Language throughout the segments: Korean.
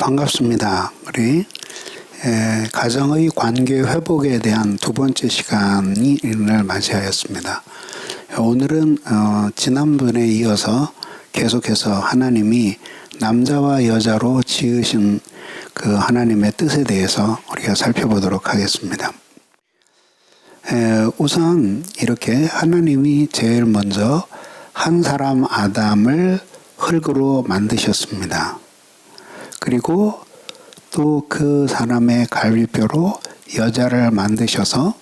반갑습니다. 우리 가정의 관계 회복에 대한 두 번째 시간을 맞이하였습니다. 오늘은 지난번에 이어서 계속해서 하나님이 남자와 여자로 지으신 그 하나님의 뜻에 대해서 우리가 살펴보도록 하겠습니다. 우선 이렇게 하나님이 제일 먼저 한 사람 아담을 흙으로 만드셨습니다. 그리고 또 그 사람의 갈비뼈로 여자를 만드셔서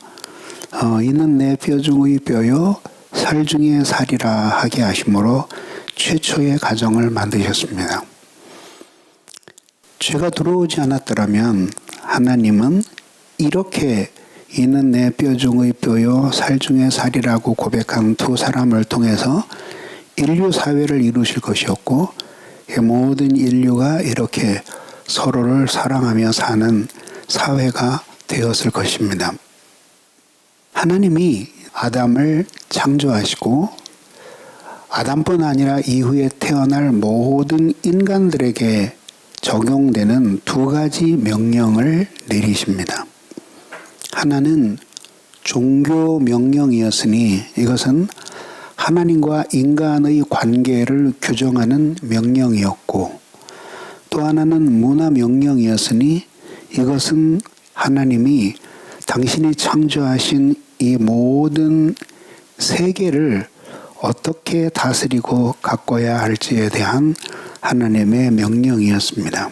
이는 내 뼈 중의 뼈요 살 중의 살이라 하게 하심으로 최초의 가정을 만드셨습니다. 죄가 들어오지 않았더라면 하나님은 이렇게 이는 내 뼈 중의 뼈요 살 중의 살이라고 고백한 두 사람을 통해서 인류 사회를 이루실 것이었고 모든 인류가 이렇게 서로를 사랑하며 사는 사회가 되었을 것입니다. 하나님이 아담을 창조하시고 아담뿐 아니라 이후에 태어날 모든 인간들에게 적용되는 두 가지 명령을 내리십니다. 하나는 종교 명령이었으니 이것은 하나님과 인간의 관계를 규정하는 명령이었고 또 하나는 문화 명령이었으니 이것은 하나님이 당신이 창조하신 이 모든 세계를 어떻게 다스리고 가꿔야 할지에 대한 하나님의 명령이었습니다.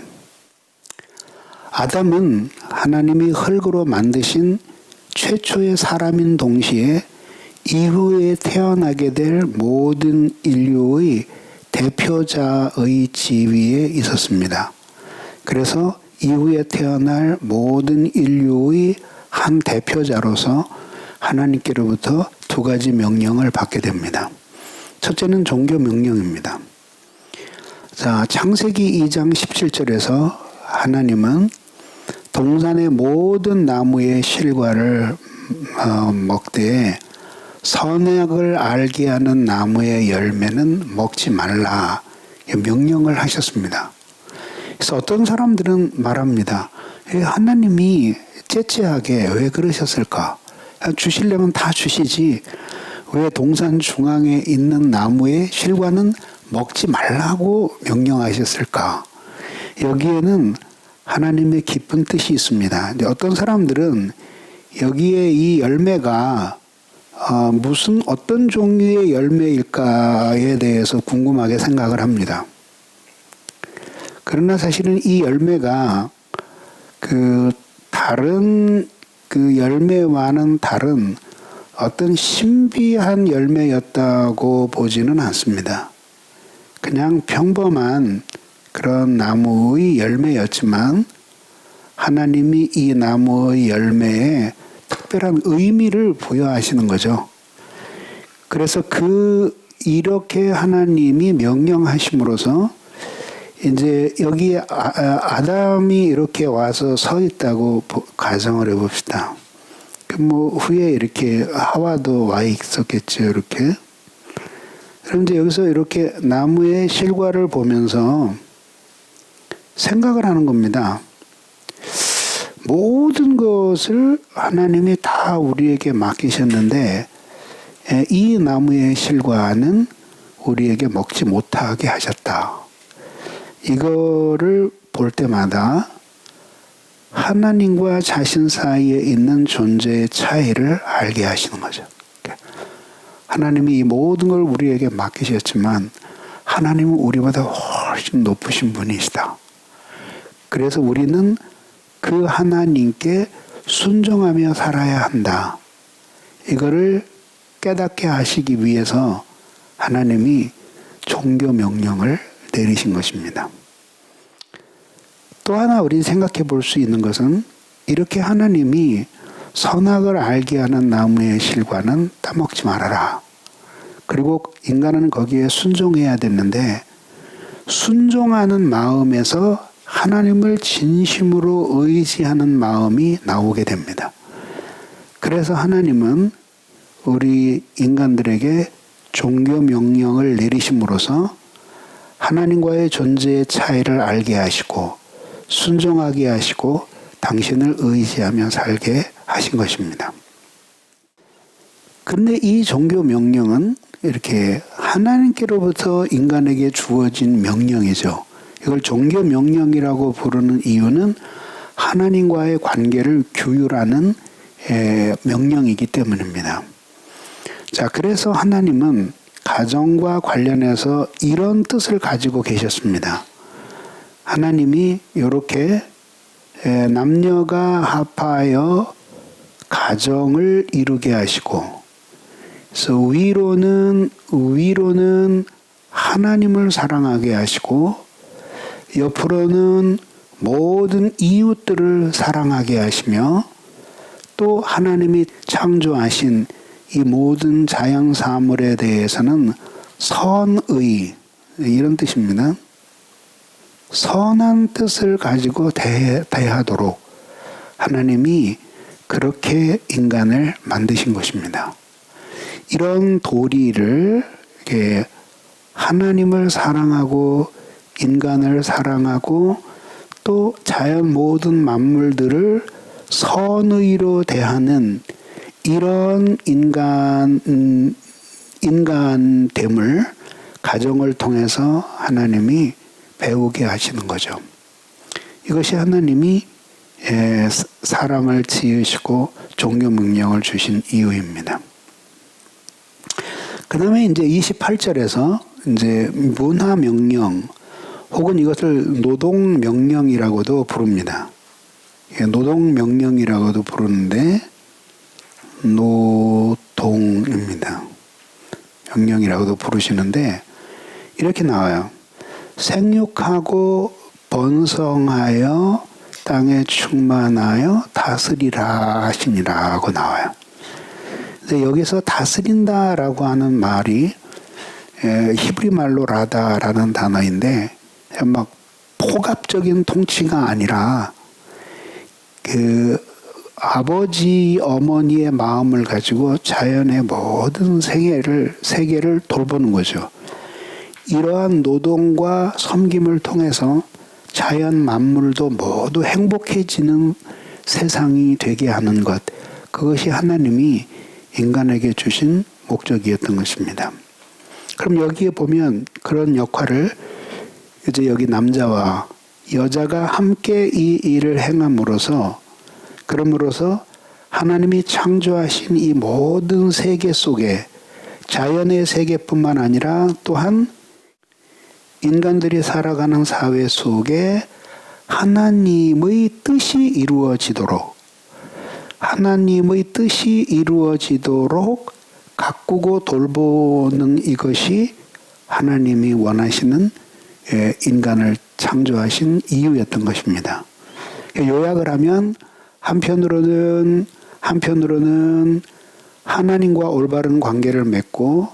아담은 하나님이 흙으로 만드신 최초의 사람인 동시에 이후에 태어나게 될 모든 인류의 대표자의 지위에 있었습니다. 그래서 이후에 태어날 모든 인류의 한 대표자로서 하나님께로부터 두 가지 명령을 받게 됩니다. 첫째는 종교 명령입니다. 자, 창세기 2장 17절에서 하나님은 동산의 모든 나무의 실과를 먹되 선악을 알게 하는 나무의 열매는 먹지 말라 명령을 하셨습니다. 그래서 어떤 사람들은 말합니다. 하나님이 째째하게 왜 그러셨을까? 주시려면 다 주시지 왜 동산 중앙에 있는 나무의 실과는 먹지 말라고 명령하셨을까? 여기에는 하나님의 깊은 뜻이 있습니다. 어떤 사람들은 여기에 이 열매가 무슨 어떤 종류의 열매일까에 대해서 궁금하게 생각을 합니다. 그러나 사실은 이 열매가 다른 열매와는 다른 어떤 신비한 열매였다고 보지는 않습니다. 그냥 평범한 그런 나무의 열매였지만 하나님이 이 나무의 열매에 특별한 의미를 부여하시는 거죠. 그래서 이렇게 하나님이 명령하심으로써 이제 여기에 아담이 이렇게 와서 서 있다고 가정을 해봅시다. 후에 이렇게 하와도 와 있었겠죠, 이렇게. 그럼 이제 여기서 이렇게 나무의 실과를 보면서 생각을 하는 겁니다. 모든 것을 하나님이 다 우리에게 맡기셨는데 이 나무의 실과는 우리에게 먹지 못하게 하셨다. 이거를 볼 때마다 하나님과 자신 사이에 있는 존재의 차이를 알게 하시는 거죠. 하나님이 이 모든 걸 우리에게 맡기셨지만 하나님은 우리보다 훨씬 높으신 분이시다. 그래서 우리는 그 하나님께 순종하며 살아야 한다. 이거를 깨닫게 하시기 위해서 하나님이 종교 명령을 내리신 것입니다. 또 하나 우리 생각해 볼 수 있는 것은 이렇게 하나님이 선악을 알게 하는 나무의 실과는 따먹지 말아라. 그리고 인간은 거기에 순종해야 되는데 순종하는 마음에서 하나님을 진심으로 의지하는 마음이 나오게 됩니다. 그래서 하나님은 우리 인간들에게 종교 명령을 내리심으로써 하나님과의 존재의 차이를 알게 하시고 순종하게 하시고 당신을 의지하며 살게 하신 것입니다. 그런데 이 종교 명령은 이렇게 하나님께로부터 인간에게 주어진 명령이죠. 이걸 종교 명령이라고 부르는 이유는 하나님과의 관계를 규율하는 명령이기 때문입니다. 자, 그래서 하나님은 가정과 관련해서 이런 뜻을 가지고 계셨습니다. 하나님이 이렇게 남녀가 합하여 가정을 이루게 하시고, 그래서 위로는 하나님을 사랑하게 하시고, 옆으로는 모든 이웃들을 사랑하게 하시며, 또 하나님이 창조하신 이 모든 자연 사물에 대해서는 선의, 이런 뜻입니다. 선한 뜻을 가지고 대하도록 하나님이 그렇게 인간을 만드신 것입니다. 이런 도리를 이렇게 하나님을 사랑하고 인간을 사랑하고 또 자연 모든 만물들을 선의로 대하는 이런 인간됨을 가정을 통해서 하나님이 배우게 하시는 거죠. 이것이 하나님이 사람을 지으시고 종교 명령을 주신 이유입니다. 그 다음에 이제 28절에서 이제 문화 명령 혹은 이것을 노동 명령이라고도 부릅니다. 노동 명령이라고도 부르는데 노동입니다. 명령이라고도 부르시는데 이렇게 나와요. 생육하고 번성하여 땅에 충만하여 다스리라 하시니라고 나와요. 근데 여기서 다스린다라고 하는 말이 히브리 말로 라다라는 단어인데 막 포갑적인 통치가 아니라 그 아버지 어머니의 마음을 가지고 자연의 모든 세계를 돌보는 거죠. 이러한 노동과 섬김을 통해서 자연 만물도 모두 행복해지는 세상이 되게 하는 것, 그것이 하나님이 인간에게 주신 목적이었던 것입니다. 그럼 여기에 보면 그런 역할을 이제 여기 남자와 여자가 함께 이 일을 행함으로써 그럼으로써 하나님이 창조하신 이 모든 세계 속에 자연의 세계뿐만 아니라 또한 인간들이 살아가는 사회 속에 하나님의 뜻이 이루어지도록 가꾸고 돌보는 이것이 하나님이 원하시는 인간을 창조하신 이유였던 것입니다. 요약을 하면 한편으로는 하나님과 올바른 관계를 맺고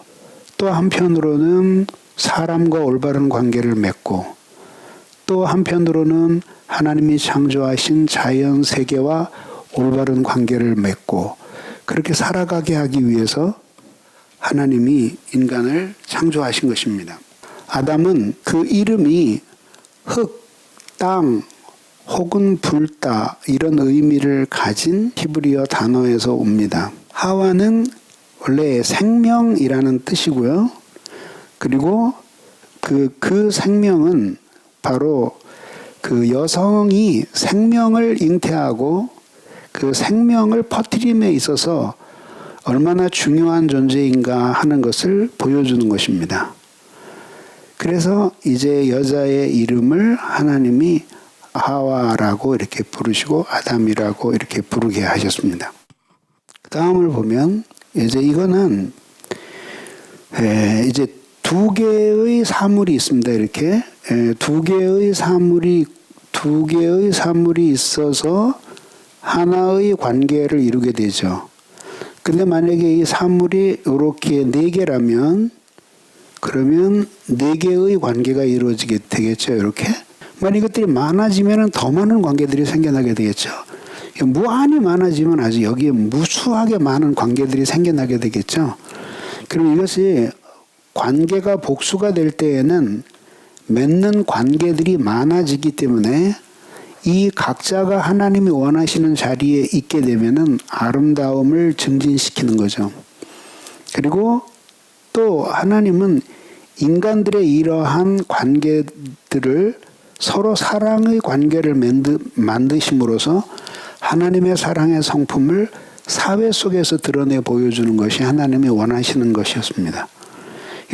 또 한편으로는 사람과 올바른 관계를 맺고 또 한편으로는 하나님이 창조하신 자연 세계와 올바른 관계를 맺고 그렇게 살아가게 하기 위해서 하나님이 인간을 창조하신 것입니다. 아담은 그 이름이 흙, 땅, 혹은 불다 이런 의미를 가진 히브리어 단어에서 옵니다. 하와는 원래 생명이라는 뜻이고요. 그리고 그 생명은 바로 그 여성이 생명을 잉태하고 그 생명을 퍼뜨림에 있어서 얼마나 중요한 존재인가 하는 것을 보여주는 것입니다. 그래서 이제 여자의 이름을 하나님이 하와라고 이렇게 부르시고 아담이라고 이렇게 부르게 하셨습니다. 다음을 보면 이제 이거는 이제 두 개의 사물이 있습니다. 이렇게 두 개의 사물이 있어서 하나의 관계를 이루게 되죠. 근데 만약에 이 사물이 이렇게 네 개라면 그러면 네 개의 관계가 이루어지게 되겠죠. 이렇게. 만약 이것들이 많아지면 더 많은 관계들이 생겨나게 되겠죠. 무한히 많아지면 아주 여기에 무수하게 많은 관계들이 생겨나게 되겠죠. 그럼 이것이 관계가 복수가 될 때에는 맺는 관계들이 많아지기 때문에 이 각자가 하나님이 원하시는 자리에 있게 되면은 아름다움을 증진시키는 거죠. 그리고 또 하나님은 인간들의 이러한 관계들을 서로 사랑의 관계를 만드심으로써 하나님의 사랑의 성품을 사회 속에서 드러내 보여주는 것이 하나님이 원하시는 것이었습니다.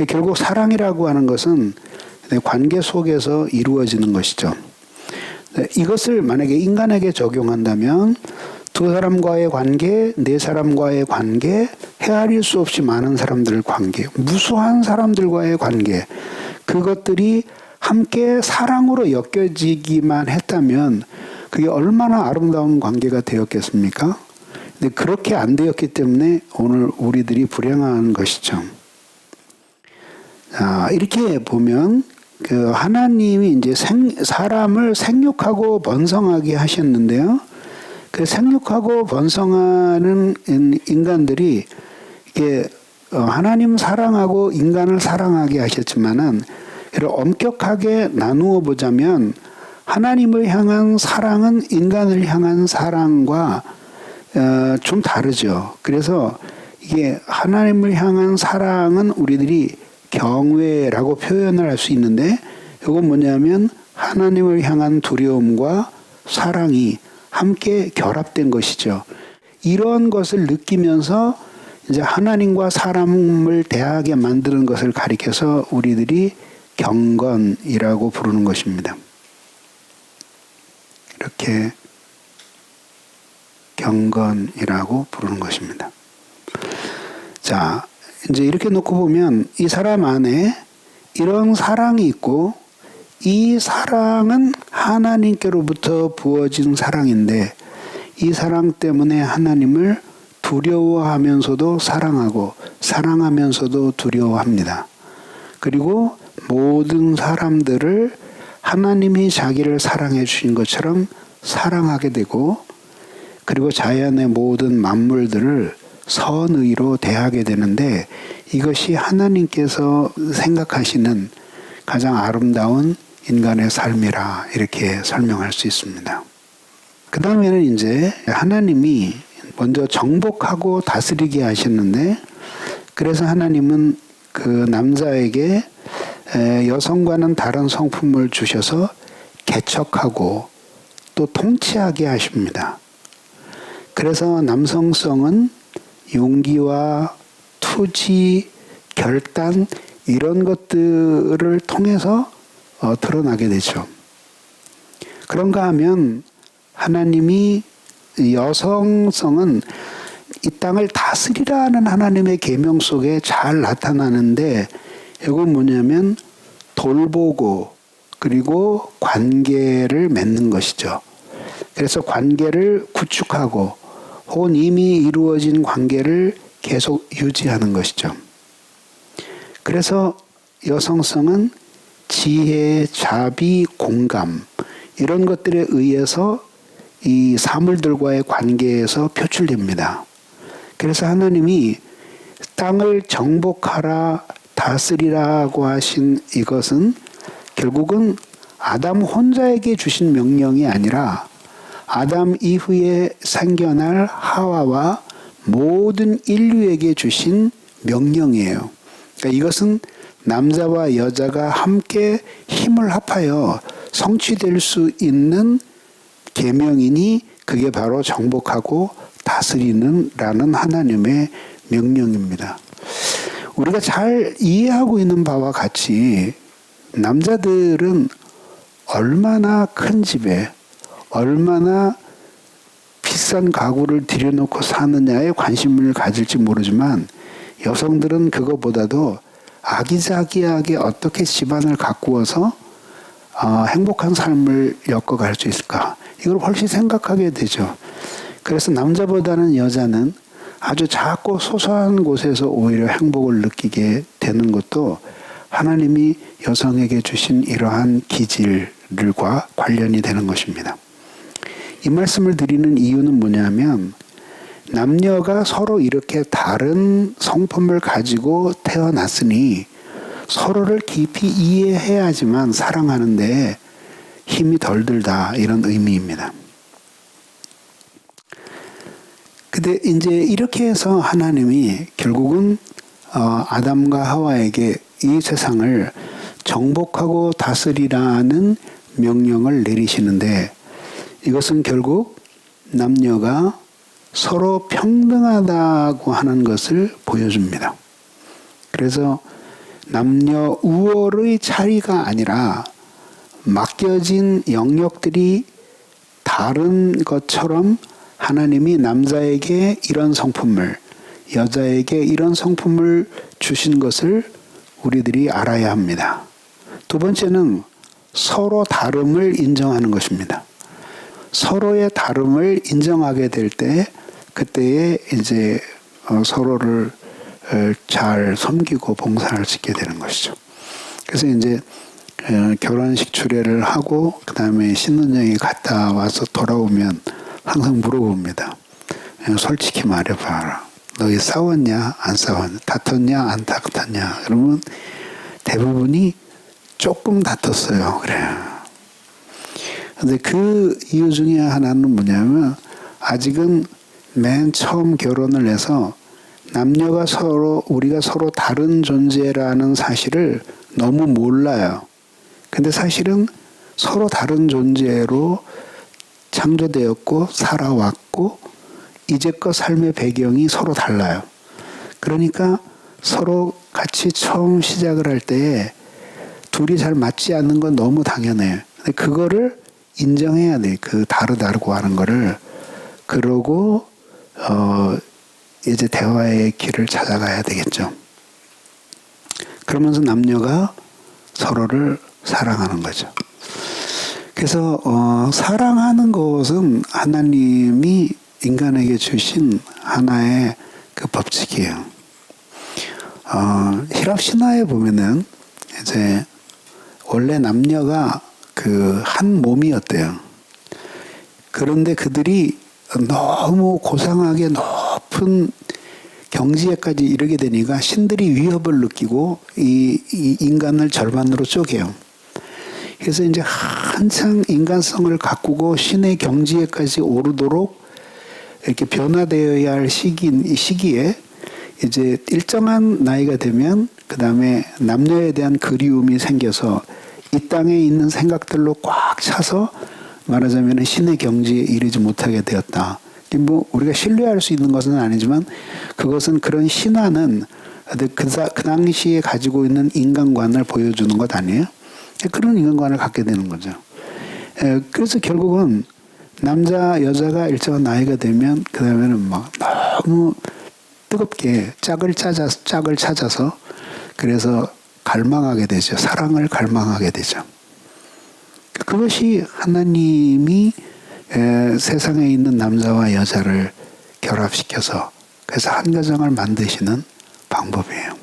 결국 사랑이라고 하는 것은 관계 속에서 이루어지는 것이죠. 이것을 만약에 인간에게 적용한다면 두 사람과의 관계, 네 사람과의 관계, 헤아릴 수 없이 많은 사람들의 관계, 무수한 사람들과의 관계, 그것들이 함께 사랑으로 엮여지기만 했다면 그게 얼마나 아름다운 관계가 되었겠습니까? 근데 그렇게 안 되었기 때문에 오늘 우리들이 불행한 것이죠. 이렇게 보면 그 하나님이 이제 사람을 생육하고 번성하게 하셨는데요. 그 생육하고 번성하는 인간들이 이게 하나님 사랑하고 인간을 사랑하게 하셨지만은 엄격하게 나누어 보자면 하나님을 향한 사랑은 인간을 향한 사랑과 좀 다르죠. 그래서 이게 하나님을 향한 사랑은 우리들이 경외라고 표현을 할 수 있는데 이건 뭐냐면 하나님을 향한 두려움과 사랑이 함께 결합된 것이죠. 이런 것을 느끼면서 이제 하나님과 사람을 대하게 만드는 것을 가리켜서 우리들이 경건이라고 부르는 것입니다. 이렇게 경건이라고 부르는 것입니다. 자, 이제 이렇게 놓고 보면 이 사람 안에 이런 사랑이 있고 이 사랑은 하나님께로부터 부어진 사랑인데 이 사랑 때문에 하나님을 두려워하면서도 사랑하고 사랑하면서도 두려워합니다. 그리고 모든 사람들을 하나님이 자기를 사랑해 주신 것처럼 사랑하게 되고 그리고 자연의 모든 만물들을 선의로 대하게 되는데 이것이 하나님께서 생각하시는 가장 아름다운 인간의 삶이라 이렇게 설명할 수 있습니다. 그 다음에는 이제 하나님이 먼저 정복하고 다스리게 하셨는데 그래서 하나님은 그 남자에게 여성과는 다른 성품을 주셔서 개척하고 또 통치하게 하십니다. 그래서 남성성은 용기와 투지, 결단 이런 것들을 통해서 드러나게 되죠. 그런가 하면 하나님이 여성성은 이 땅을 다스리라는 하나님의 계명 속에 잘 나타나는데 이건 뭐냐면 돌보고 그리고 관계를 맺는 것이죠. 그래서 관계를 구축하고 혹은 이미 이루어진 관계를 계속 유지하는 것이죠. 그래서 여성성은 지혜, 자비, 공감 이런 것들에 의해서 이 사물들과의 관계에서 표출됩니다. 그래서 하나님이 땅을 정복하라 다스리라고 하신 이것은 결국은 아담 혼자에게 주신 명령이 아니라 아담 이후에 생겨날 하와와 모든 인류에게 주신 명령이에요. 그러니까 이것은 남자와 여자가 함께 힘을 합하여 성취될 수 있는 계명이니 그게 바로 정복하고 다스리는 라는 하나님의 명령입니다. 우리가 잘 이해하고 있는 바와 같이 남자들은 얼마나 큰 집에 얼마나 비싼 가구를 들여놓고 사느냐에 관심을 가질지 모르지만 여성들은 그것보다도 아기자기하게 어떻게 집안을 가꾸어서 행복한 삶을 엮어갈 수 있을까 이걸 훨씬 생각하게 되죠. 그래서 남자보다는 여자는 아주 작고 소소한 곳에서 오히려 행복을 느끼게 되는 것도 하나님이 여성에게 주신 이러한 기질과 관련이 되는 것입니다. 이 말씀을 드리는 이유는 뭐냐면 남녀가 서로 이렇게 다른 성품을 가지고 태어났으니 서로를 깊이 이해해야지만 사랑하는데 힘이 덜 들다 이런 의미입니다. 근데 이제 이렇게 해서 하나님이 결국은 아담과 하와에게 이 세상을 정복하고 다스리라는 명령을 내리시는데 이것은 결국 남녀가 서로 평등하다고 하는 것을 보여줍니다. 그래서 남녀 우월의 차이가 아니라 맡겨진 영역들이 다른 것처럼 하나님이 남자에게 이런 성품을, 여자에게 이런 성품을 주신 것을 우리들이 알아야 합니다. 두 번째는 서로 다름을 인정하는 것입니다. 서로의 다름을 인정하게 될 때, 그때에 이제 서로를 잘 섬기고 봉사할 수 있게 되는 것이죠. 그래서 이제 결혼식 주례를 하고 그 다음에 신혼여행이 갔다 와서 돌아오면 항상 물어봅니다. 솔직히 말해봐라. 너희 싸웠냐? 안 싸웠냐? 다퉜냐? 안 다퉜냐? 그러면 대부분이 조금 다퉜어요. 그래요. 근데 그 이유 중에 하나는 뭐냐면 아직은 맨 처음 결혼을 해서 남녀가 서로 우리가 서로 다른 존재라는 사실을 너무 몰라요. 근데 사실은 서로 다른 존재로 창조되었고 살아왔고 이제껏 삶의 배경이 서로 달라요. 그러니까 서로 같이 처음 시작을 할 때 둘이 잘 맞지 않는 건 너무 당연해요. 근데 그거를 인정해야 돼. 그 다르다고 하는 거를. 그러고 이제 대화의 길을 찾아가야 되겠죠. 그러면서 남녀가 서로를 사랑하는 거죠. 그래서 사랑하는 것은 하나님이 인간에게 주신 하나의 그 법칙이에요. 히랍 신화에 보면은 이제 원래 남녀가 그 한 몸이었대요. 그런데 그들이 너무 고상하게 높은 경지에까지 이르게 되니까 신들이 위협을 느끼고 이 인간을 절반으로 쪼개요. 그래서 이제 한창 인간성을 가꾸고 신의 경지에까지 오르도록 이렇게 변화되어야 할 시기에 이제 일정한 나이가 되면 그 다음에 남녀에 대한 그리움이 생겨서 이 땅에 있는 생각들로 꽉 차서 말하자면 신의 경지에 이르지 못하게 되었다. 뭐 우리가 신뢰할 수 있는 것은 아니지만 그것은 그런 신화는 그 당시에 가지고 있는 인간관을 보여주는 것 아니에요? 그런 인간관을 갖게 되는 거죠. 그래서 결국은 남자 여자가 일정한 나이가 되면 그 다음에는 막 너무 뜨겁게 짝을 찾아서 그래서 갈망하게 되죠. 사랑을 갈망하게 되죠. 그것이 하나님이 세상에 있는 남자와 여자를 결합시켜서 그래서 한 가정을 만드시는 방법이에요.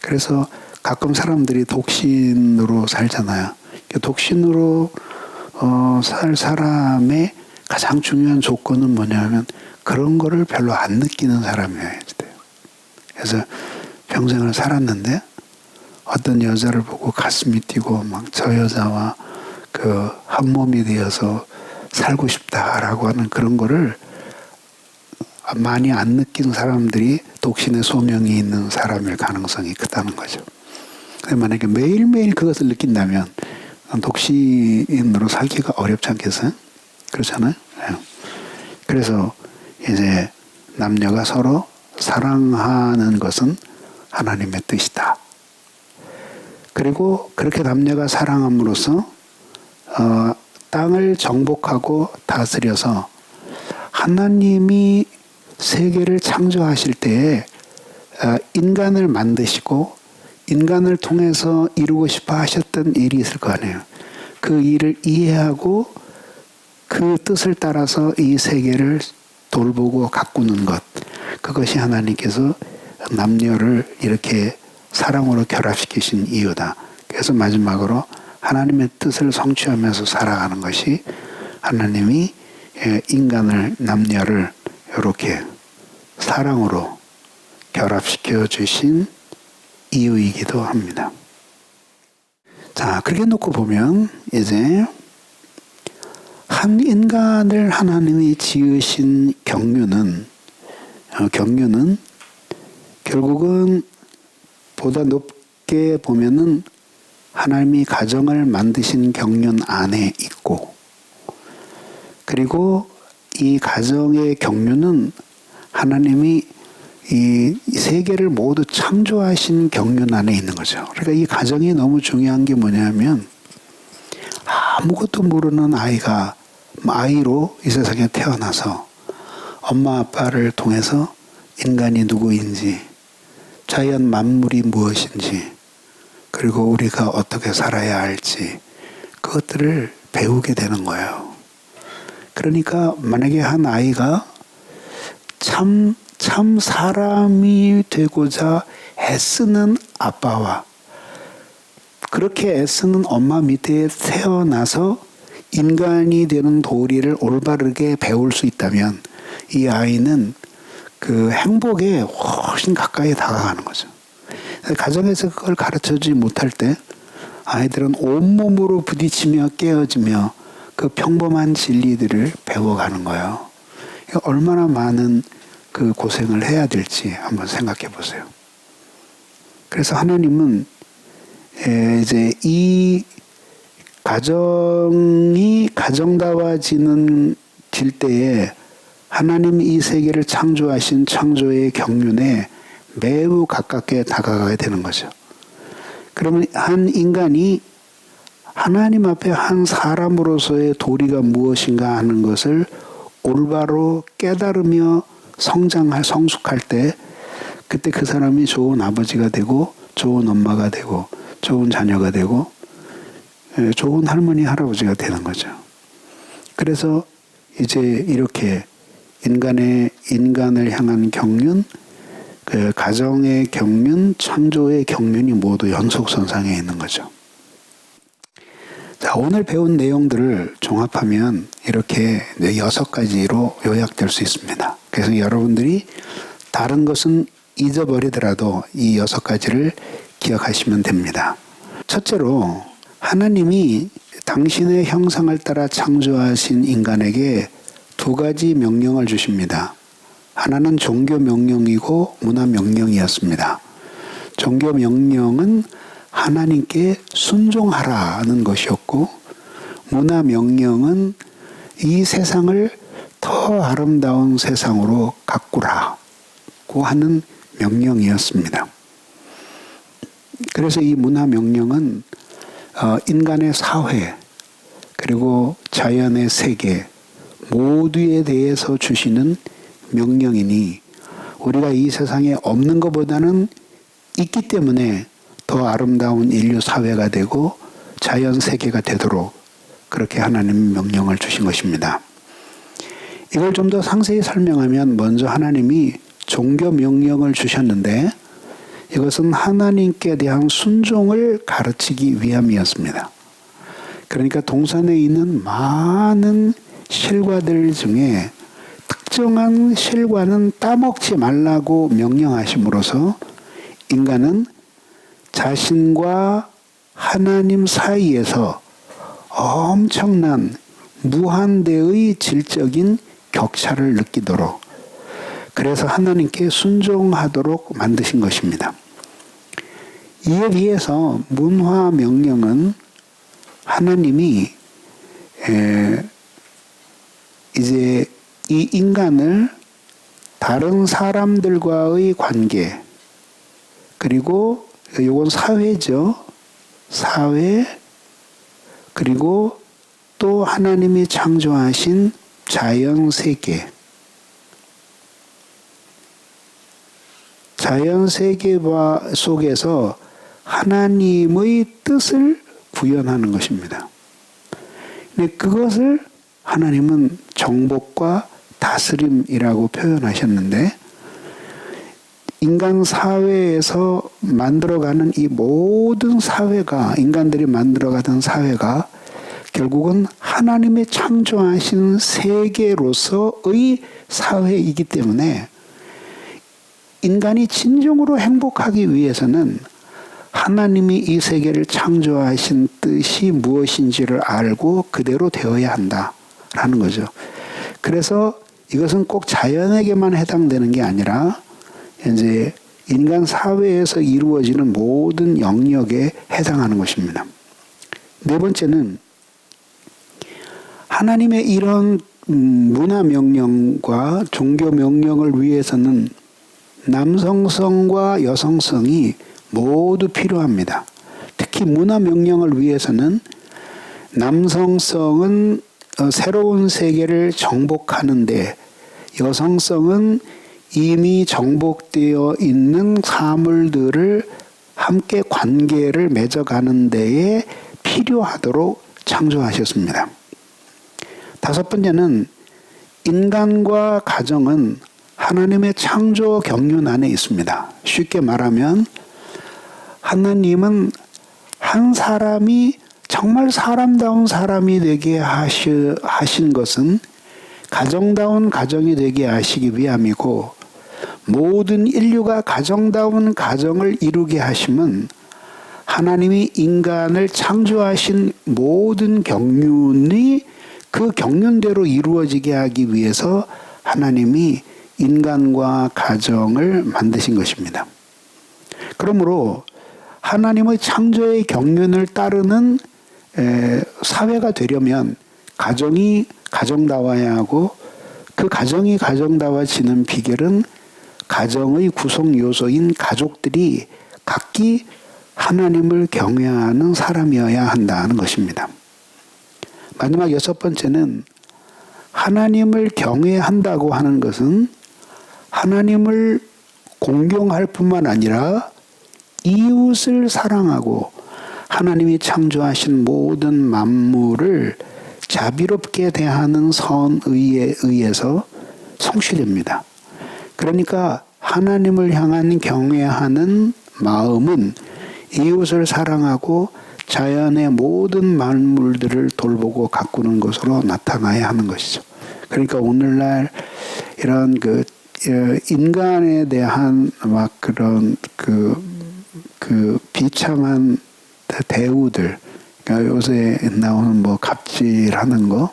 그래서 가끔 사람들이 독신으로 살잖아요. 독신으로 살 사람의 가장 중요한 조건은 뭐냐면 그런 거를 별로 안 느끼는 사람이어야 돼요. 그래서 평생을 살았는데 어떤 여자를 보고 가슴이 뛰고 막 저 여자와 그 한 몸이 되어서 살고 싶다라고 하는 그런 거를 많이 안 느낀 사람들이 독신의 소명이 있는 사람일 가능성이 크다는 거죠. 만약에 매일매일 그것을 느낀다면 독신으로 살기가 어렵지 않겠어요? 그렇잖아요? 그래서 이제 남녀가 서로 사랑하는 것은 하나님의 뜻이다. 그리고 그렇게 남녀가 사랑함으로써 땅을 정복하고 다스려서 하나님이 세계를 창조하실 때에 인간을 만드시고 인간을 통해서 이루고 싶어 하셨던 일이 있을 거 아니에요. 그 일을 이해하고 그 뜻을 따라서 이 세계를 돌보고 가꾸는 것. 그것이 하나님께서 남녀를 이렇게 사랑으로 결합시키신 이유다. 그래서 마지막으로 하나님의 뜻을 성취하면서 살아가는 것이 하나님이 인간을 남녀를 이렇게 사랑으로 결합시켜 주신 이유이기도 합니다. 자, 그렇게 놓고 보면 이제 한 인간을 하나님이 지으신 경륜은 결국은 보다 높게 보면은 하나님이 가정을 만드신 경륜 안에 있고, 그리고 이 가정의 경륜은 하나님이 이 세계를 모두 창조하신 경륜 안에 있는 거죠. 그러니까 이 가정이 너무 중요한 게 뭐냐면, 아무것도 모르는 아이로 이 세상에 태어나서 엄마 아빠를 통해서 인간이 누구인지, 자연 만물이 무엇인지, 그리고 우리가 어떻게 살아야 할지 그것들을 배우게 되는 거예요. 그러니까 만약에 한 아이가 참 사람이 되고자 애쓰는 아빠와 그렇게 애쓰는 엄마 밑에 태어나서 인간이 되는 도리를 올바르게 배울 수 있다면 이 아이는 그 행복에 훨씬 가까이 다가가는 거죠. 가정에서 그걸 가르쳐주지 못할 때 아이들은 온몸으로 부딪히며 깨어지며 그 평범한 진리들을 배워가는 거예요. 얼마나 많은 그 고생을 해야 될지 한번 생각해 보세요. 그래서 하나님은 이제 이 가정이 가정다워질 때에 하나님이 이 세계를 창조하신 창조의 경륜에 매우 가깝게 다가가게 되는 거죠. 그러면 한 인간이 하나님 앞에 한 사람으로서의 도리가 무엇인가 하는 것을 올바로 깨달으며 성숙할 때, 그때 그 사람이 좋은 아버지가 되고 좋은 엄마가 되고 좋은 자녀가 되고 좋은 할머니 할아버지가 되는 거죠. 그래서 이제 이렇게 인간을 향한 경륜, 그 가정의 경륜, 창조의 경륜이 모두 연속선상에 있는 거죠. 자, 오늘 배운 내용들을 종합하면 이렇게 6가지로 요약될 수 있습니다. 그래서 여러분들이 다른 것은 잊어버리더라도 이 6가지를 기억하시면 됩니다. 첫째로, 하나님이 당신의 형상을 따라 창조하신 인간에게 2가지 명령을 주십니다. 하나는 종교 명령이고 문화 명령이었습니다. 종교 명령은 하나님께 순종하라는 것이었고, 문화 명령은 이 세상을 더 아름다운 세상으로 가꾸라고 하는 명령이었습니다. 그래서 이 문화 명령은 인간의 사회, 그리고 자연의 세계 모두에 대해서 주시는 명령이니, 우리가 이 세상에 없는 것보다는 있기 때문에 더 아름다운 인류 사회가 되고 자연 세계가 되도록 그렇게 하나님 명령을 주신 것입니다. 이걸 좀 더 상세히 설명하면, 먼저 하나님이 종교 명령을 주셨는데 이것은 하나님께 대한 순종을 가르치기 위함이었습니다. 그러니까 동산에 있는 많은 실과들 중에 특정한 실과는 따먹지 말라고 명령하심으로써 인간은 자신과 하나님 사이에서 엄청난 무한대의 질적인 격차를 느끼도록, 그래서 하나님께 순종하도록 만드신 것입니다. 이에 비해서 문화 명령은 하나님이 이제 이 인간을 다른 사람들과의 관계, 그리고 이건 사회죠. 사회, 그리고 또 하나님이 창조하신 자연 세계, 자연 세계 속에서 하나님의 뜻을 구현하는 것입니다. 근데 그것을 하나님은 정복과 다스림이라고 표현하셨는데, 인간 사회에서 만들어가는 이 모든 사회가, 인간들이 만들어가던 사회가 결국은 하나님의 창조하신 세계로서의 사회이기 때문에 인간이 진정으로 행복하기 위해서는 하나님이 이 세계를 창조하신 뜻이 무엇인지를 알고 그대로 되어야 한다라는 거죠. 그래서 이것은 꼭 자연에게만 해당되는 게 아니라 이제 인간 사회에서 이루어지는 모든 영역에 해당하는 것입니다. 네 번째는 하나님의 이런 문화 명령과 종교 명령을 위해서는 남성성과 여성성이 모두 필요합니다. 특히 문화 명령을 위해서는 남성성은 새로운 세계를 정복하는데 여성성은 이미 정복되어 있는 사물들을 함께 관계를 맺어가는 데에 필요하도록 창조하셨습니다. 다섯 번째는 인간과 가정은 하나님의 창조 경륜 안에 있습니다. 쉽게 말하면 하나님은 한 사람이 정말 사람다운 사람이 되게 하신 것은 가정다운 가정이 되게 하시기 위함이고 모든 인류가 가정다운 가정을 이루게 하심은 하나님이 인간을 창조하신 모든 경륜이 그 경륜대로 이루어지게 하기 위해서 하나님이 인간과 가정을 만드신 것입니다. 그러므로 하나님의 창조의 경륜을 따르는 사회가 되려면 가정이 가정다워야 하고 그 가정이 가정다워지는 비결은 가정의 구성 요소인 가족들이 각기 하나님을 경외하는 사람이어야 한다는 것입니다. 마지막 여섯 번째는 하나님을 경외한다고 하는 것은 하나님을 공경할 뿐만 아니라 이웃을 사랑하고 하나님이 창조하신 모든 만물을 자비롭게 대하는 선의에 의해서 성취됩니다. 그러니까 하나님을 향한 경외하는 마음은 이웃을 사랑하고 자연의 모든 만물들을 돌보고 가꾸는 것으로 나타나야 하는 것이죠. 그러니까 오늘날 이런 인간에 대한 막 그런 비참한 대우들, 그러니까 요새 나오는 뭐 갑질하는 거,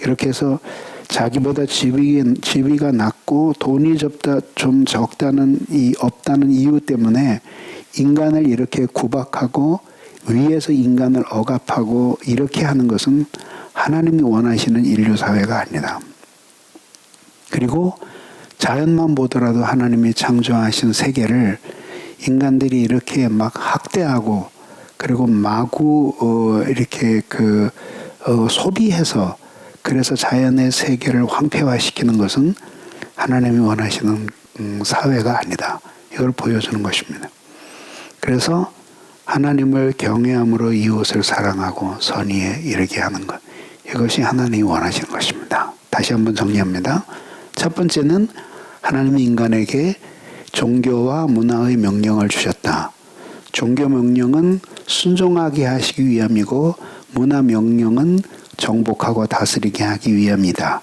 이렇게 해서 자기보다 지위가 낮고 돈이 좀 적다는 없다는 이유 때문에 인간을 이렇게 구박하고 위에서 인간을 억압하고 이렇게 하는 것은 하나님이 원하시는 인류 사회가 아니다. 그리고 자연만 보더라도 하나님이 창조하신 세계를 인간들이 이렇게 막 학대하고 그리고 마구 이렇게 소비해서 그래서 자연의 세계를 황폐화시키는 것은 하나님이 원하시는 사회가 아니다. 이걸 보여주는 것입니다. 그래서 하나님을 경외함으로 이웃을 사랑하고 선의에 이르게 하는 것. 이것이 하나님이 원하시는 것입니다. 다시 한번 정리합니다. 첫 번째는 하나님이 인간에게 종교와 문화의 명령을 주셨다. 종교 명령은 순종하게 하시기 위함이고 문화 명령은 정복하고 다스리게 하기 위함이다.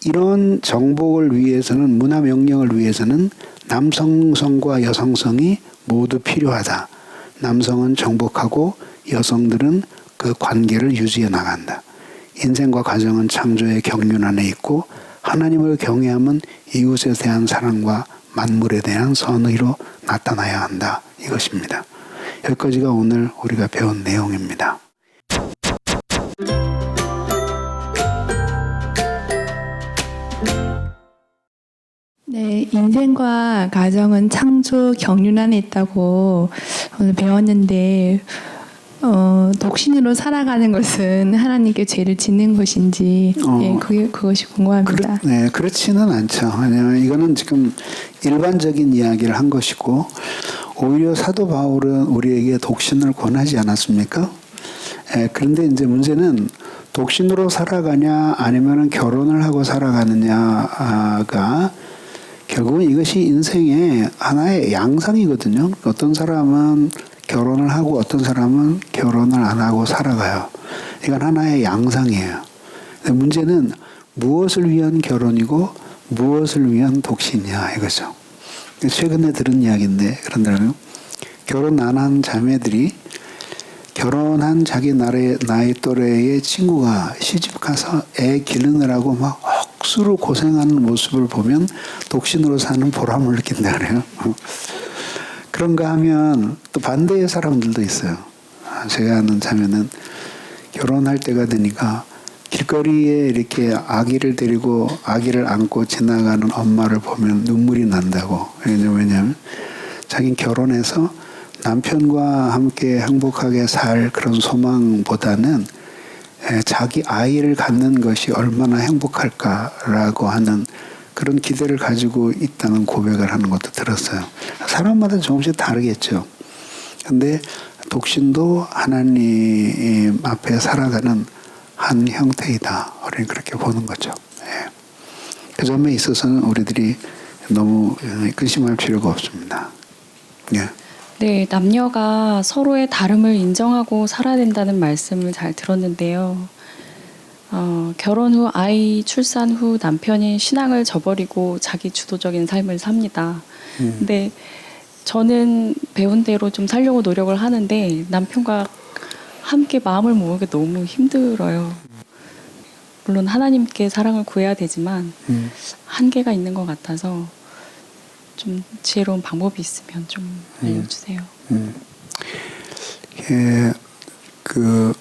이런 정복을 위해서는 문화 명령을 위해서는 남성성과 여성성이 모두 필요하다. 남성은 정복하고 여성들은 그 관계를 유지해 나간다. 인생과 가정은 창조의 경륜 안에 있고 하나님을 경외함은 이웃에 대한 사랑과 만물에 대한 선의로 나타나야 한다. 이것입니다. 여기까지가 오늘 우리가 배운 내용입니다. 네, 인생과 가정은 창조 경륜 안에 있다고 오늘 배웠는데 독신으로 살아가는 것은 하나님께 죄를 짓는 것인지 그것이 궁금합니다. 그렇지는 않죠. 왜냐하면 이거는 지금 일반적인 이야기를 한 것이고 오히려 사도 바울은 우리에게 독신을 권하지 않았습니까? 그런데 이제 문제는 독신으로 살아가냐 아니면 결혼을 하고 살아가느냐가 결국은 이것이 인생의 하나의 양상이거든요. 어떤 사람은 결혼을 하고 어떤 사람은 결혼을 안 하고 살아가요. 이건 하나의 양상이에요. 문제는 무엇을 위한 결혼이고 무엇을 위한 독신이냐 이거죠. 최근에 들은 이야기인데 그런다면 결혼 안 한 자매들이 결혼한 자기 나이 또래의 친구가 시집 가서 애 기르느라고 막 억수로 고생하는 모습을 보면 독신으로 사는 보람을 느낀다 그래요. 그런가 하면 또 반대의 사람들도 있어요. 제가 아는 자매는 결혼할 때가 되니까 길거리에 이렇게 아기를 데리고 아기를 안고 지나가는 엄마를 보면 눈물이 난다고. 왜냐하면 자기는 결혼해서 남편과 함께 행복하게 살 그런 소망보다는 자기 아이를 갖는 것이 얼마나 행복할까라고 하는 그런 기대를 가지고 있다는 고백을 하는 것도 들었어요. 사람마다 조금씩 다르겠죠. 근데 독신도 하나님 앞에 살아가는 한 형태이다. 우리는 그렇게 보는 거죠. 예. 그 점에 있어서는 우리들이 너무 근심할 필요가 없습니다. 예. 네, 남녀가 서로의 다름을 인정하고 살아야 된다는 말씀을 잘 들었는데요. 결혼 후 아이 출산 후 남편이 신앙을 저버리고 자기 주도적인 삶을 삽니다. 근데 저는 배운 대로 좀 살려고 노력을 하는데 남편과 함께 마음을 모으기 너무 힘들어요. 물론 하나님께 사랑을 구해야 되지만 한계가 있는 것 같아서 좀 지혜로운 방법이 있으면 좀 알려주세요.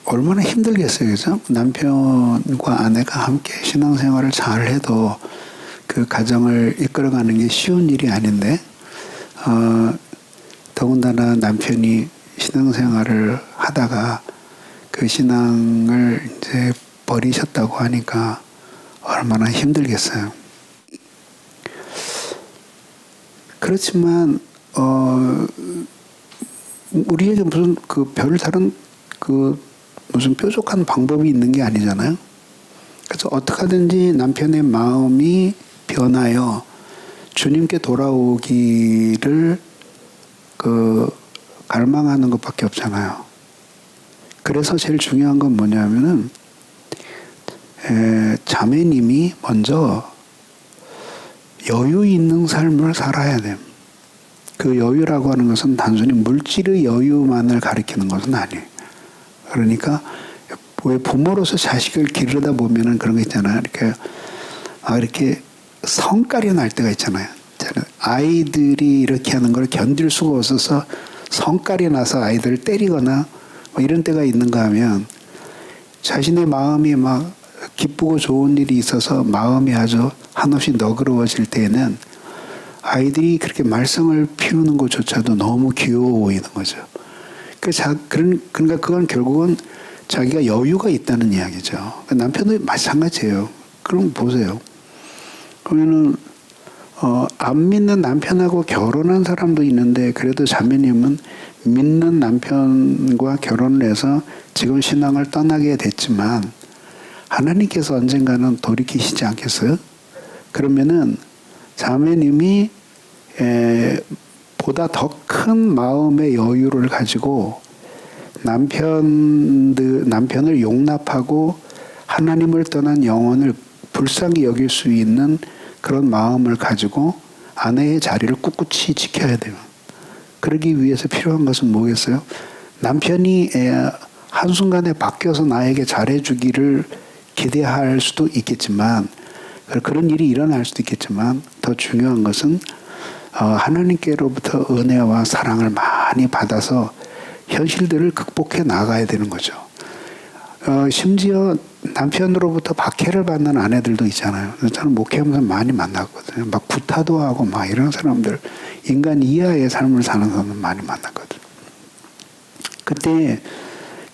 얼마나 힘들겠어요, 그죠? 남편과 아내가 함께 신앙생활을 잘 해도 그 가정을 이끌어가는 게 쉬운 일이 아닌데, 더군다나 남편이 신앙생활을 하다가 그 신앙을 이제 버리셨다고 하니까 얼마나 힘들겠어요. 그렇지만 우리에게 무슨 별다른 무슨 뾰족한 방법이 있는 게 아니잖아요. 그래서 어떻게 하든지 남편의 마음이 변하여 주님께 돌아오기를 갈망하는 것밖에 없잖아요. 그래서 제일 중요한 건 뭐냐면은 자매님이 먼저 여유 있는 삶을 살아야 돼요. 그 여유라고 하는 것은 단순히 물질의 여유만을 가리키는 것은 아니에요. 그러니까 왜 부모로서 자식을 기르다 보면은 그런 거 있잖아요. 이렇게 성깔이 날 때가 있잖아요. 아이들이 이렇게 하는 걸 견딜 수가 없어서 성깔이 나서 아이들을 때리거나 뭐 이런 때가 있는가 하면 자신의 마음이 막 기쁘고 좋은 일이 있어서 마음이 아주 한없이 너그러워질 때에는 아이들이 그렇게 말썽을 피우는 것조차도 너무 귀여워 보이는 거죠. 그러니까 그건 결국은 자기가 여유가 있다는 이야기죠. 남편도 마찬가지예요. 그럼 보세요. 그러면은 안 믿는 남편하고 결혼한 사람도 있는데 그래도 자매님은 믿는 남편과 결혼을 해서 지금 신앙을 떠나게 됐지만 하나님께서 언젠가는 돌이키시지 않겠어요? 그러면은 자매님이 보다 더 큰 마음의 여유를 가지고 남편을 용납하고 하나님을 떠난 영혼을 불쌍히 여길 수 있는 그런 마음을 가지고 아내의 자리를 꿋꿋이 지켜야 돼요. 그러기 위해서 필요한 것은 뭐겠어요? 남편이 한순간에 바뀌어서 나에게 잘해주기를 기대할 수도 있겠지만 그런 일이 일어날 수도 있겠지만 더 중요한 것은 하나님께로부터 은혜와 사랑을 많이 받아서 현실들을 극복해 나가야 되는 거죠. 심지어 남편으로부터 박해를 받는 아내들도 있잖아요. 저는 목회하면서 많이 만났거든요. 막 구타도 하고 막 이런 사람들, 인간 이하의 삶을 사는 사람들 많이 만났거든요. 그때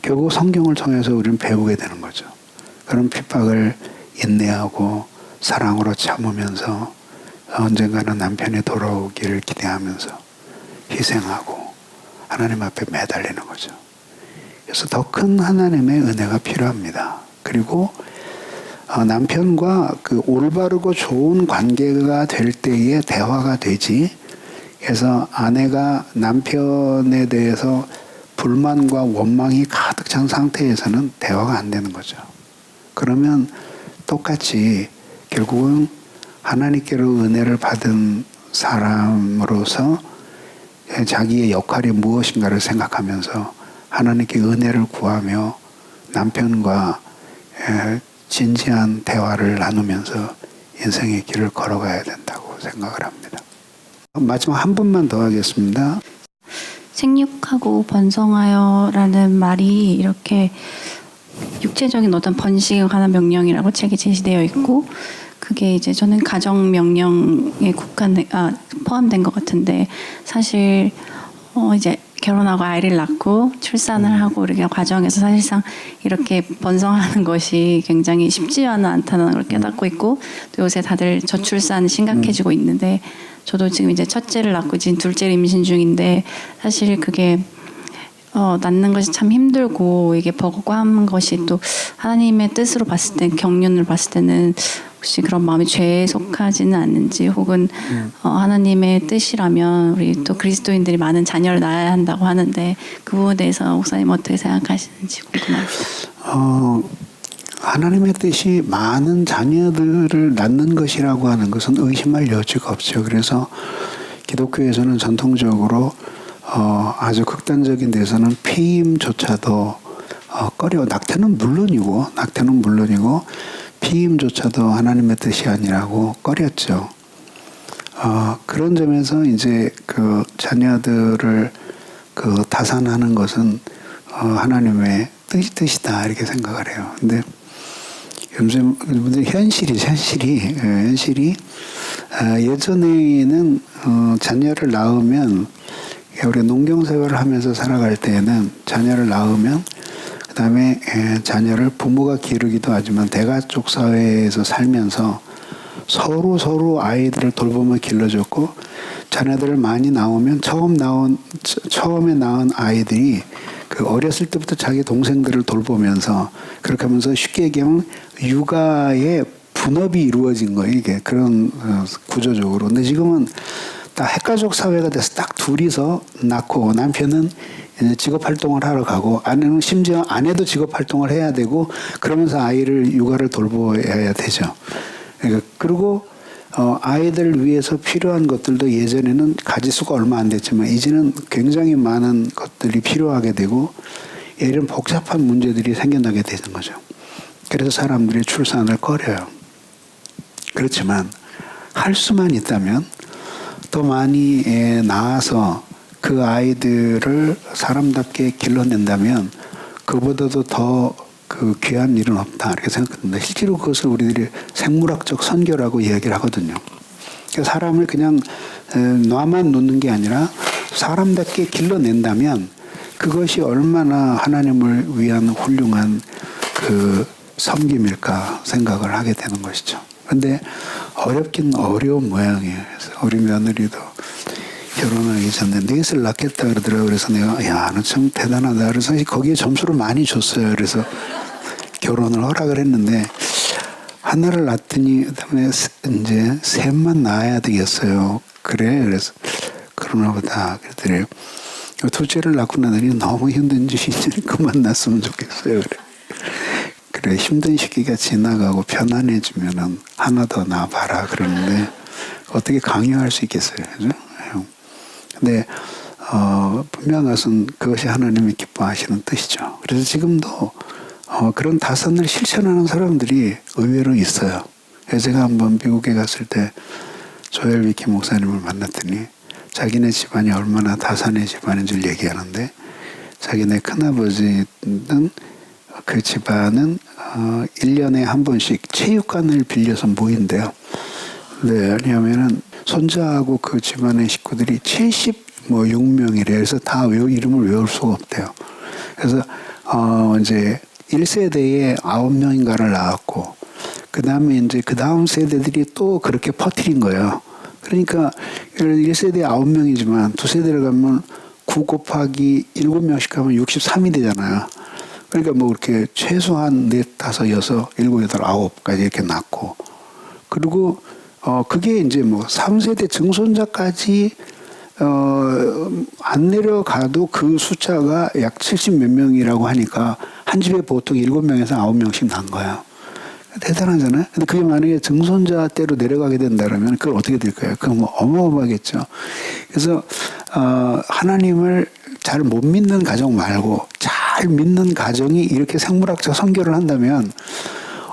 결국 성경을 통해서 우리는 배우게 되는 거죠. 그런 핍박을 인내하고 사랑으로 참으면서 언젠가는 남편이 돌아오기를 기대하면서 희생하고 하나님 앞에 매달리는 거죠. 그래서 더 큰 하나님의 은혜가 필요합니다. 그리고 남편과 그 올바르고 좋은 관계가 될 때에 대화가 되지. 그래서 아내가 남편에 대해서 불만과 원망이 가득 찬 상태에서는 대화가 안 되는 거죠. 그러면 똑같이 결국은 하나님께로 은혜를 받은 사람으로서 자기의 역할이 무엇인가를 생각하면서 하나님께 은혜를 구하며 남편과 진지한 대화를 나누면서 인생의 길을 걸어가야 된다고 생각을 합니다. 마지막 한 분만 더 하겠습니다. 생육하고 번성하여라는 말이 이렇게 육체적인 어떤 번식에 관한 명령이라고 책에 제시되어 있고, 그게 이제 저는 가정 명령에 포함된 것 같은데, 사실 이제 결혼하고 아이를 낳고 출산을 하고 이렇게 과정에서 사실상 이렇게 번성하는 것이 굉장히 쉽지만은 않다는 걸 깨닫고 있고, 또 요새 다들 저출산 심각해지고 있는데, 저도 지금 이제 첫째를 낳고 지금 둘째를 임신 중인데, 사실 그게 낳는 것이 참 힘들고 이게 버거워하는 것이 또 하나님의 뜻으로 봤을 때, 경륜을 봤을 때는 혹시 그런 마음이 죄에 속하지는 않는지, 혹은 하나님의 뜻이라면 우리 또 그리스도인들이 많은 자녀를 낳아야 한다고 하는데, 그 부분에 대해서 목사님 어떻게 생각하시는지 궁금합니다. 하나님의 뜻이 많은 자녀들을 낳는 것이라고 하는 것은 의심할 여지가 없죠. 그래서 기독교에서는 전통적으로 아주 극단적인 데서는 피임조차도 낙태는 물론이고 피임조차도 하나님의 뜻이 아니라고 꺼렸죠. 그런 점에서 이제 그 자녀들을 그 다산하는 것은 하나님의 뜻이다 이렇게 생각을 해요. 근데 요즘 현실이 예전에는 자녀를 낳으면, 우리 농경생활을 하면서 살아갈 때에는 자녀를 낳으면 그다음에 자녀를 부모가 기르기도 하지만 대가족 사회에서 살면서 서로 아이들을 돌보며 길러줬고, 자녀들을 많이 낳으면 처음에 낳은 아이들이 그 어렸을 때부터 자기 동생들을 돌보면서, 그렇게 하면서 쉽게 얘기하면 육아의 분업이 이루어진 거예요. 이게 그런 구조적으로. 근데 지금은 딱 핵가족 사회가 돼서 딱 둘이서 낳고, 남편은 이제 직업 활동을 하러 가고, 아내는 심지어 아내도 직업 활동을 해야 되고, 그러면서 아이를 육아를 돌보아야 되죠. 그리고 아이들 위해서 필요한 것들도 예전에는 가지수가 얼마 안 됐지만 이제는 굉장히 많은 것들이 필요하게 되고, 이런 복잡한 문제들이 생겨나게 되는 거죠. 그래서 사람들이 출산을 꺼려요. 그렇지만 할 수만 있다면 더 많이 낳아서 그 아이들을 사람답게 길러낸다면 그보다도 더 그 귀한 일은 없다 이렇게 생각합니다. 실제로 그것을 우리들이 생물학적 선교라고 이야기를 하거든요. 그러니까 사람을 그냥 놔만 놓는 게 아니라 사람답게 길러낸다면 그것이 얼마나 하나님을 위한 훌륭한 그 섬김일까 생각을 하게 되는 것이죠. 근데 어렵긴 어려운 모양이에요. 그래서 우리 며느리도 결혼하기 전에 넷을 낳겠다 그러더라고요. 그래서 내가 너 참 대단하다. 그래서 거기에 점수를 많이 줬어요. 그래서 결혼을 허락을 했는데, 하나를 낳더니 그다음에 이제 셋만 낳아야 되겠어요. 그래? 그래서 그러나 보다 그랬더니 둘째를 낳고 나더니 너무 힘든지 이제 그만 낳았으면 좋겠어요. 그래 힘든 시기가 지나가고 편안해지면은 하나 더 낳아봐라 그러는데 어떻게 강요할 수 있겠어요, 그죠? 근데 분명한 것은 그것이 하나님이 기뻐하시는 뜻이죠. 그래서 지금도 그런 다산을 실천하는 사람들이 의외로 있어요. 제가 한번 미국에 갔을 때 조엘 위키 목사님을 만났더니 자기네 집안이 얼마나 다산의 집안인 줄 얘기하는데, 자기네 큰아버지는 그 집안은 1년에 한 번씩 체육관을 빌려서 모인대요. 네, 왜냐하면은 손자하고 그 집안의 식구들이 76명이래요. 그래서 다 이름을 외울 수가 없대요. 그래서 이제 1세대에 9명인가를 낳았고, 그 다음에 이제 그 다음 세대들이 또 그렇게 퍼뜨린 거예요. 그러니까 1세대에 9명이지만 두 세대를 가면 9 곱하기 7명씩 하면 63이 되잖아요. 그러니까 뭐 이렇게 최소한 4, 5, 6, 7, 8, 9까지 이렇게 낳고, 그리고 그게 이제 뭐 3세대 증손자까지 안 내려가도 그 숫자가 약 70 몇 명이라고 하니까 한 집에 보통 7명에서 9명씩 난 거예요. 대단하잖아요. 근데 그게 만약에 증손자 때로 내려가게 된다면 그걸 어떻게 될까요? 그건 뭐 어마어마하겠죠. 그래서 하나님을 잘 못 믿는 가정 말고 잘 믿는 가정이 이렇게 생물학적 선교를 한다면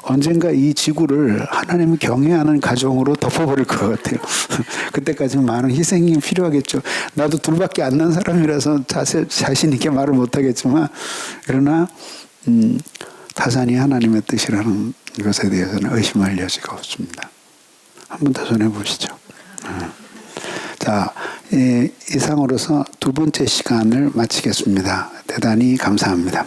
언젠가 이 지구를 하나님을 경외하는 가정으로 덮어버릴 것 같아요. 그때까지는 많은 희생이 필요하겠죠. 나도 둘밖에 안 난 사람이라서 자신 있게 말을 못하겠지만 그러나 타산이 하나님의 뜻이라는 것에 대해서는 의심할 여지가 없습니다. 한 번 더 손해 보시죠. 자, 이상으로서 두 번째 시간을 마치겠습니다. 대단히 감사합니다.